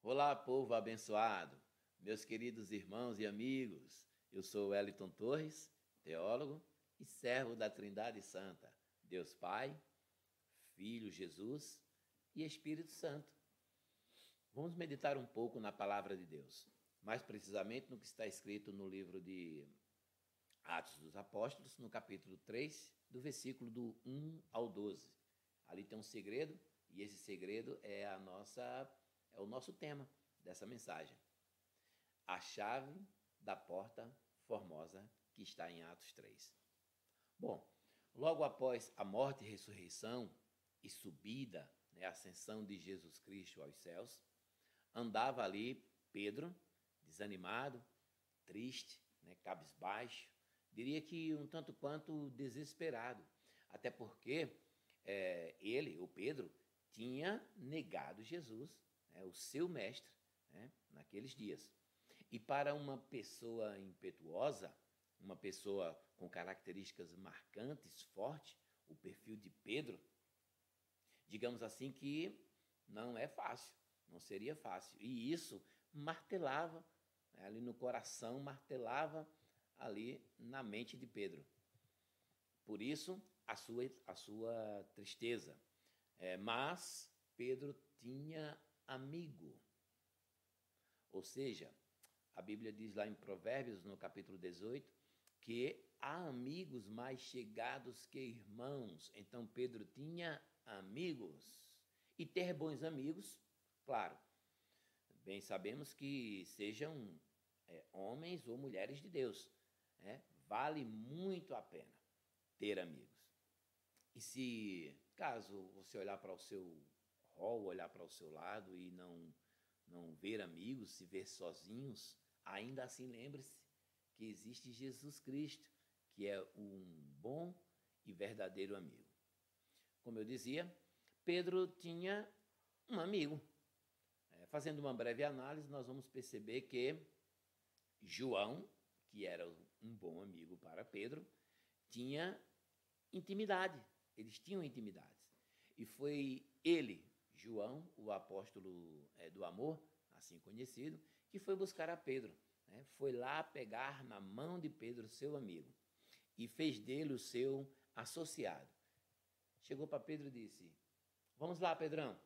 Olá, povo abençoado, meus queridos irmãos e amigos. Eu sou Wellington Torres, teólogo e servo da Trindade Santa, Deus Pai, Filho Jesus e Espírito Santo. Vamos meditar um pouco na palavra de Deus, mais precisamente no que está escrito no livro de Atos dos Apóstolos, no capítulo 3, do versículo do 1 ao 12. Ali tem um segredo, e esse segredo é o nosso tema dessa mensagem. A chave da porta formosa que está em Atos 3. Bom, logo após a morte e ressurreição e subida, ascensão de Jesus Cristo aos céus, andava ali Pedro, desanimado, triste, cabisbaixo, diria que um tanto quanto desesperado, até porque ele, o Pedro, tinha negado Jesus, o seu mestre, naqueles dias. E para uma pessoa impetuosa, uma pessoa com características marcantes, fortes, o perfil de Pedro, digamos assim que não é fácil, não seria fácil. E isso martelava, ali no coração, martelava ali na mente de Pedro. Por isso, a sua tristeza. Mas Pedro tinha amigo. Ou seja, a Bíblia diz lá em Provérbios, no capítulo 18, que há amigos mais chegados que irmãos. Então Pedro tinha amigos. E ter bons amigos, claro, bem sabemos que sejam homens ou mulheres de Deus. Vale muito a pena ter amigos. E se, caso você olhar para o seu rol, olhar para o seu lado e não ver amigos, se ver sozinhos, ainda assim lembre-se que existe Jesus Cristo, que é um bom e verdadeiro amigo. Como eu dizia, Pedro tinha um amigo. Fazendo uma breve análise, nós vamos perceber que João, que era um bom amigo para Pedro, tinha intimidade. Eles tinham intimidade. E foi ele, João, o apóstolo do amor, assim conhecido, que foi buscar a Pedro. Foi lá pegar na mão de Pedro, seu amigo, e fez dele o seu associado. Chegou para Pedro e disse: vamos lá, Pedrão,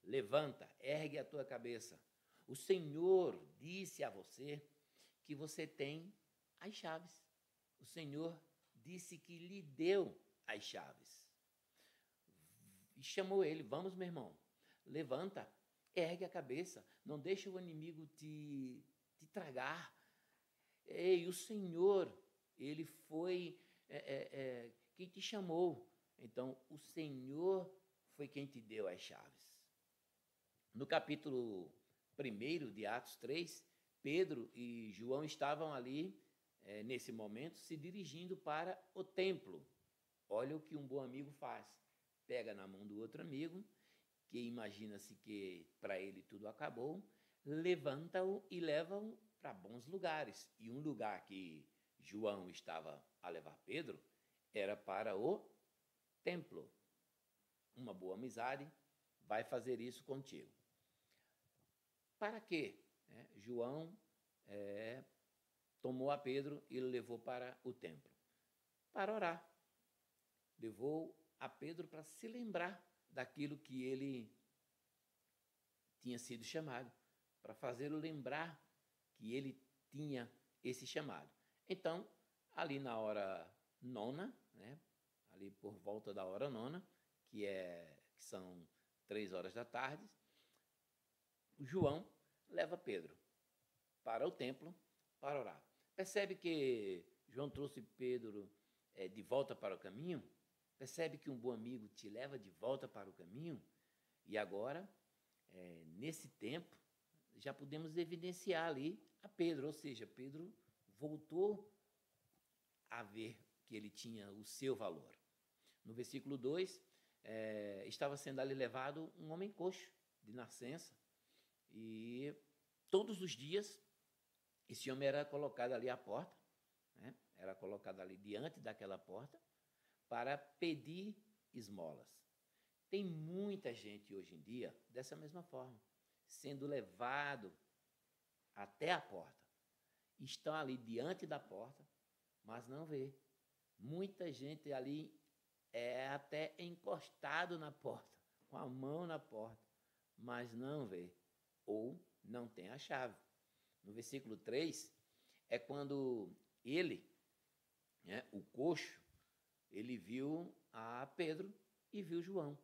levanta, ergue a tua cabeça. O Senhor disse a você que você tem as chaves. O Senhor disse que lhe deu as chaves. E chamou ele: vamos, meu irmão, levanta, ergue a cabeça, não deixe o inimigo te tragar. Ei, o Senhor, ele foi quem te chamou. Então, o Senhor foi quem te deu as chaves. No capítulo 1 de Atos 3, Pedro e João estavam ali, nesse momento, se dirigindo para o templo. Olha o que um bom amigo faz. Pega na mão do outro amigo, que imagina-se que para ele tudo acabou, levanta-o e leva-o para bons lugares. E um lugar que João estava a levar Pedro era para o templo. Uma boa amizade vai fazer isso contigo. Para quê? João tomou a Pedro e o levou para o templo. Para orar. Levou a Pedro para se lembrar daquilo que ele tinha sido chamado, para fazê-lo lembrar que ele tinha esse chamado. Então, ali na hora nona, ali por volta da hora nona, que são 3 horas da tarde, João leva Pedro para o templo para orar. Percebe que João trouxe Pedro de volta para o caminho? Percebe que um bom amigo te leva de volta para o caminho? E agora, nesse tempo, já podemos evidenciar ali a Pedro, ou seja, Pedro voltou a ver que ele tinha o seu valor. No versículo 2, estava sendo ali levado um homem coxo, de nascença, e todos os dias esse homem era colocado ali à porta, era colocado ali diante daquela porta, para pedir esmolas. Tem muita gente hoje em dia dessa mesma forma, sendo levado até a porta. Estão ali diante da porta, mas não vê. Muita gente ali é até encostado na porta, com a mão na porta, mas não vê, ou não tem a chave. No versículo 3, é quando ele, né, o coxo, ele viu a Pedro e viu João,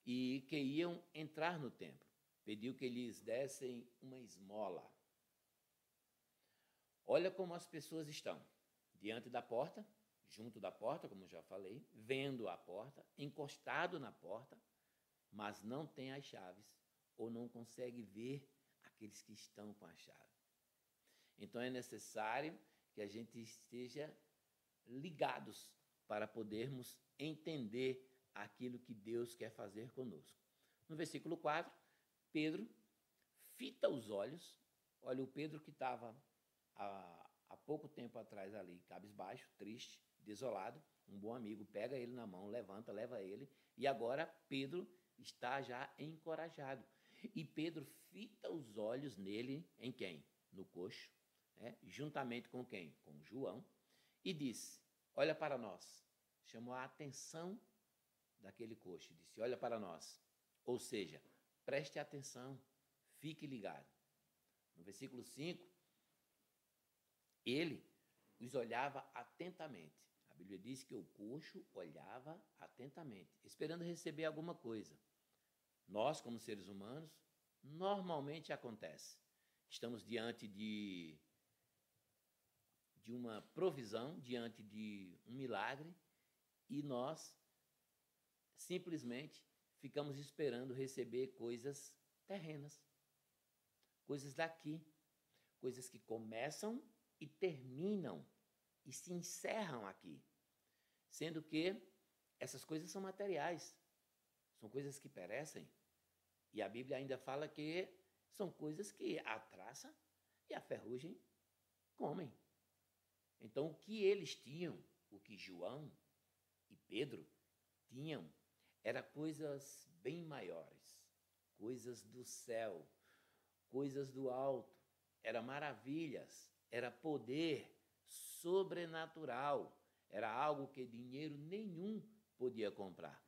e que iam entrar no templo. Pediu que lhes dessem uma esmola. Olha como as pessoas estão diante da porta, junto da porta, como já falei, vendo a porta, encostado na porta, mas não tem as chaves ou não consegue ver aqueles que estão com a chave. Então é necessário que a gente esteja ligados para podermos entender aquilo que Deus quer fazer conosco. No versículo 4, Pedro fita os olhos. Olha, o Pedro que estava há pouco tempo atrás ali, cabisbaixo, triste, desolado, um bom amigo pega ele na mão, levanta, leva ele, e agora Pedro está já encorajado. E Pedro fita os olhos nele, em quem? No coxo, né? Juntamente com quem? Com João, e disse, olha para nós. Chamou a atenção daquele coxo, disse, olha para nós. Ou seja, preste atenção, fique ligado. No versículo 5, ele os olhava atentamente. A Bíblia diz que o coxo olhava atentamente, esperando receber alguma coisa. Nós, como seres humanos, normalmente acontece. Estamos diante de uma provisão, diante de um milagre, e nós simplesmente ficamos esperando receber coisas terrenas, coisas daqui, coisas que começam e terminam e se encerram aqui, sendo que essas coisas são materiais, são coisas que perecem, e a Bíblia ainda fala que são coisas que a traça e a ferrugem comem. Então, o que eles tinham, o que João e Pedro tinham, era coisas bem maiores, coisas do céu, coisas do alto, era maravilhas, era poder sobrenatural, era algo que dinheiro nenhum podia comprar.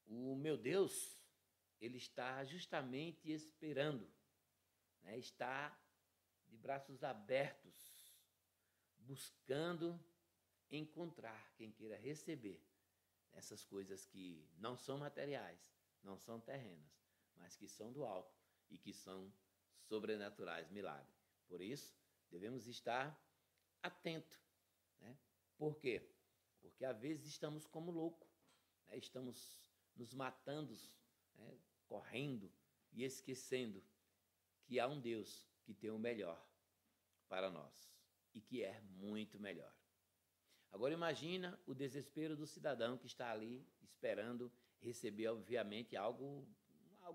O meu Deus, ele está justamente esperando, né? Está de braços abertos, buscando encontrar quem queira receber essas coisas que não são materiais, não são terrenas, mas que são do alto e que são sobrenaturais, milagres. Por isso, devemos estar atentos, né? Por quê? Porque às vezes estamos como loucos, né? Estamos nos matando, né? Correndo e esquecendo que há um Deus que tem o melhor para nós e que é muito melhor. Agora imagina o desespero do cidadão que está ali esperando receber, obviamente, algo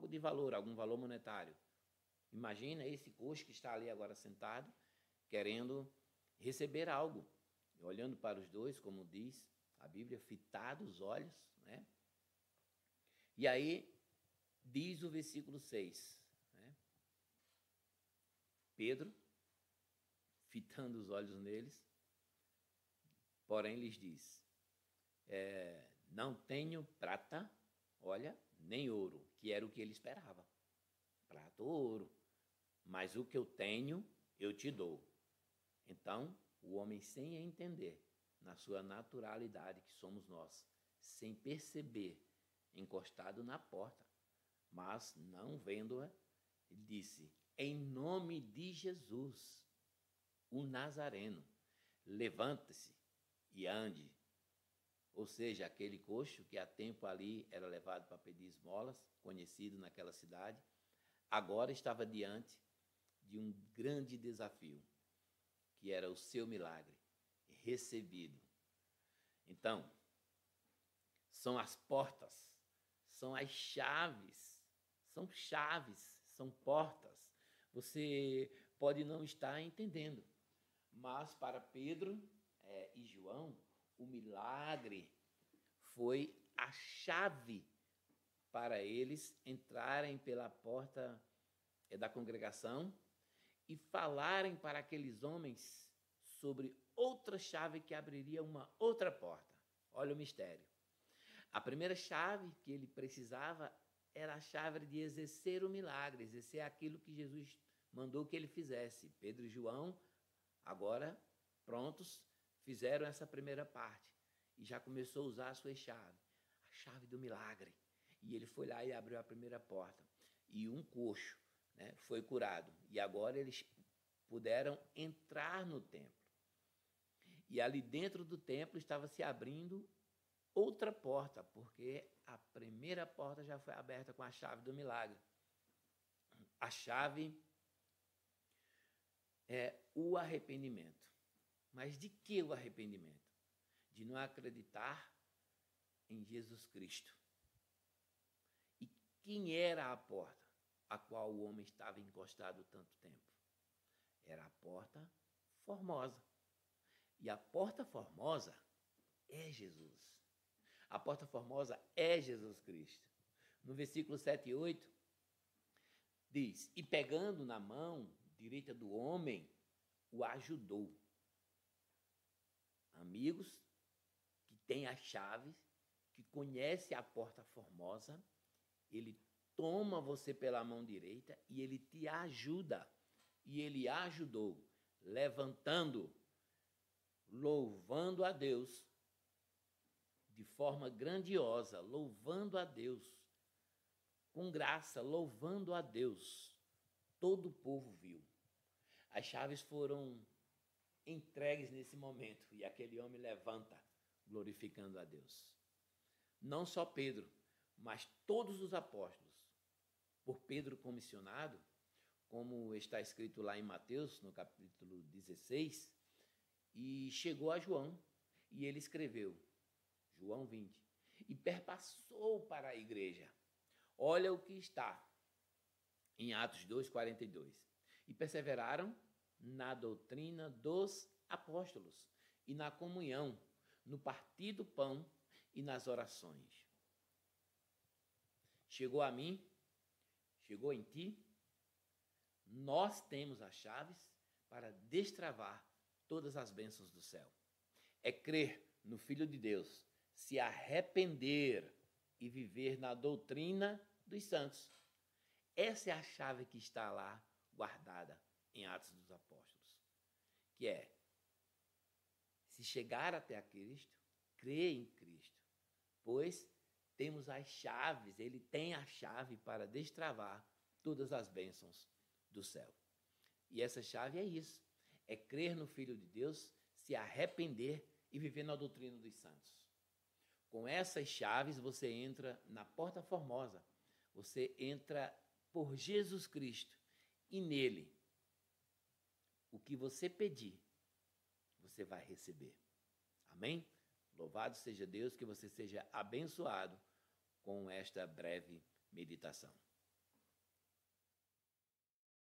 de valor, algum valor monetário. Imagina esse coxo que está ali agora sentado, querendo receber algo, olhando para os dois, como diz a Bíblia, fitado os olhos, né? E aí diz o versículo 6, né? Pedro, fitando os olhos neles, porém lhes diz, não tenho prata, olha, nem ouro, que era o que ele esperava, prata ou ouro, mas o que eu tenho, eu te dou. Então, o homem sem entender, na sua naturalidade que somos nós, sem perceber, encostado na porta, mas não vendo-a, ele disse, em nome de Jesus, o Nazareno, levanta-se e ande. Ou seja, aquele coxo que há tempo ali era levado para pedir esmolas, conhecido naquela cidade, agora estava diante de um grande desafio, que era o seu milagre recebido. Então, são as portas, são as chaves, são portas. Você pode não estar entendendo, mas para Pedro e João, o milagre foi a chave para eles entrarem pela porta da congregação e falarem para aqueles homens sobre outra chave que abriria uma outra porta. Olha o mistério. A primeira chave que ele precisava era a chave de exercer o milagre, exercer aquilo que Jesus mandou que ele fizesse. Pedro e João, agora prontos, fizeram essa primeira parte e já começou a usar a sua chave, a chave do milagre. E ele foi lá e abriu a primeira porta. E um coxo, né, foi curado. E agora eles puderam entrar no templo. E ali dentro do templo estava se abrindo outra porta, porque a primeira porta já foi aberta com a chave do milagre. A chave é o arrependimento. Mas de que o arrependimento? De não acreditar em Jesus Cristo. E quem era a porta a qual o homem estava encostado tanto tempo? Era a porta formosa. E a porta formosa é Jesus. A porta formosa é Jesus Cristo. No versículo 7 e 8, diz: e pegando na mão direita do homem, o ajudou. Amigos que têm as chaves, que conhecem a porta formosa, ele toma você pela mão direita e ele te ajuda. E ele ajudou, levantando, louvando a Deus, de forma grandiosa, louvando a Deus, com graça, louvando a Deus. Todo o povo viu. As chaves foram entregues nesse momento e aquele homem levanta, glorificando a Deus. Não só Pedro, mas todos os apóstolos, por Pedro comissionado, como está escrito lá em Mateus, no capítulo 16, e chegou a João, e ele escreveu, João 20, e perpassou para a igreja. Olha o que está em Atos 2:42. E perseveraram na doutrina dos apóstolos, e na comunhão, no partir do pão e nas orações. Chegou a mim, chegou em ti, nós temos as chaves para destravar todas as bênçãos do céu. É crer no Filho de Deus, se arrepender e viver na doutrina dos santos. Essa é a chave que está lá guardada em Atos dos Apóstolos, que é, se chegar até a Cristo, crer em Cristo, pois temos as chaves, ele tem a chave para destravar todas as bênçãos do céu. E essa chave é isso, é crer no Filho de Deus, se arrepender e viver na doutrina dos santos. Com essas chaves você entra na porta formosa, você entra por Jesus Cristo e nele, o que você pedir, você vai receber. Amém? Louvado seja Deus, que você seja abençoado com esta breve meditação.